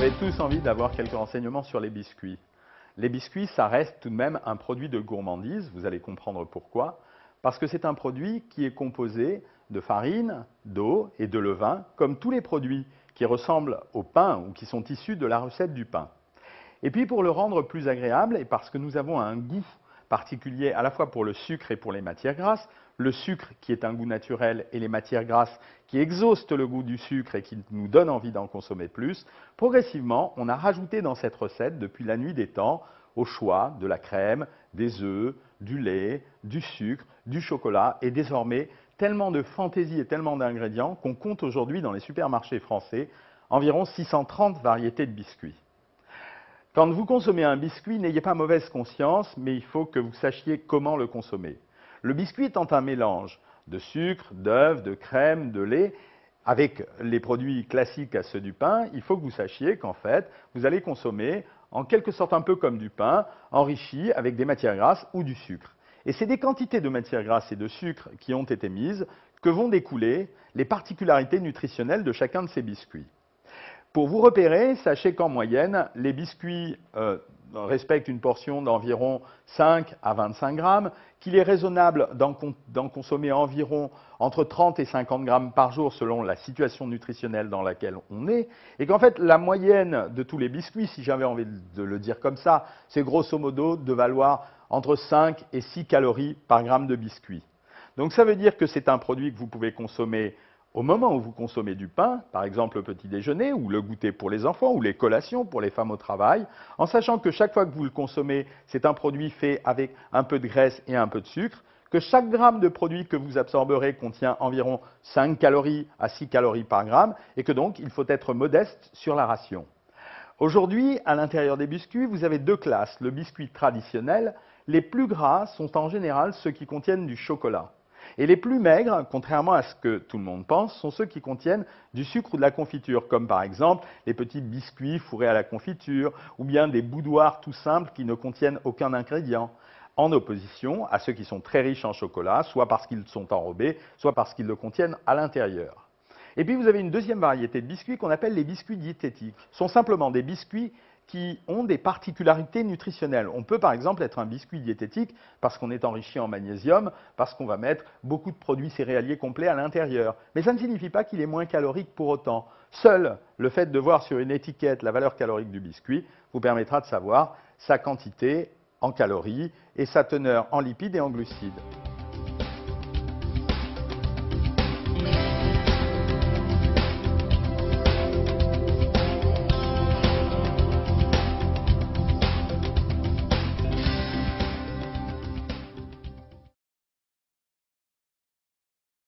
avez tous envie d'avoir quelques renseignements sur les biscuits. Les biscuits, ça reste tout de même un produit de gourmandise, vous allez comprendre pourquoi. Parce que c'est un produit qui est composé de farine, d'eau et de levain, comme tous les produits qui ressemblent au pain ou qui sont issus de la recette du pain. Et puis pour le rendre plus agréable, et parce que nous avons un goût particulier à la fois pour le sucre et pour les matières grasses, le sucre qui est un goût naturel et les matières grasses qui exhaustent le goût du sucre et qui nous donnent envie d'en consommer plus, progressivement, on a rajouté dans cette recette, depuis la nuit des temps, au choix de la crème, des œufs, du lait, du sucre, du chocolat et désormais tellement de fantaisie et tellement d'ingrédients qu'on compte aujourd'hui dans les supermarchés français environ 630 variétés de biscuits. Quand vous consommez un biscuit, n'ayez pas mauvaise conscience, mais il faut que vous sachiez comment le consommer. Le biscuit étant un mélange de sucre, d'œufs, de crème, de lait, avec les produits classiques à ceux du pain, il faut que vous sachiez qu'en fait, vous allez consommer en quelque sorte un peu comme du pain, enrichi avec des matières grasses ou du sucre. Et c'est des quantités de matières grasses et de sucre qui ont été mises que vont découler les particularités nutritionnelles de chacun de ces biscuits. Pour vous repérer, sachez qu'en moyenne, les biscuits respectent une portion d'environ 5 à 25 grammes, qu'il est raisonnable d'en consommer environ entre 30 et 50 grammes par jour selon la situation nutritionnelle dans laquelle on est, et qu'en fait, la moyenne de tous les biscuits, si j'avais envie de le dire comme ça, c'est grosso modo de valoir entre 5 et 6 calories par gramme de biscuit. Donc ça veut dire que c'est un produit que vous pouvez consommer au moment où vous consommez du pain, par exemple le petit déjeuner ou le goûter pour les enfants ou les collations pour les femmes au travail, en sachant que chaque fois que vous le consommez, c'est un produit fait avec un peu de graisse et un peu de sucre, que chaque gramme de produit que vous absorberez contient environ 5 calories à 6 calories par gramme et que donc il faut être modeste sur la ration. Aujourd'hui, à l'intérieur des biscuits, vous avez deux classes. Le biscuit traditionnel, les plus gras sont en général ceux qui contiennent du chocolat. Et les plus maigres, contrairement à ce que tout le monde pense, sont ceux qui contiennent du sucre ou de la confiture, comme par exemple les petits biscuits fourrés à la confiture, ou bien des boudoirs tout simples qui ne contiennent aucun ingrédient, en opposition à ceux qui sont très riches en chocolat, soit parce qu'ils sont enrobés, soit parce qu'ils le contiennent à l'intérieur. Et puis vous avez une deuxième variété de biscuits qu'on appelle les biscuits diététiques. Ce sont simplement des biscuits qui ont des particularités nutritionnelles. On peut par exemple être un biscuit diététique parce qu'on est enrichi en magnésium, parce qu'on va mettre beaucoup de produits céréaliers complets à l'intérieur. Mais ça ne signifie pas qu'il est moins calorique pour autant. Seul le fait de voir sur une étiquette la valeur calorique du biscuit vous permettra de savoir sa quantité en calories et sa teneur en lipides et en glucides.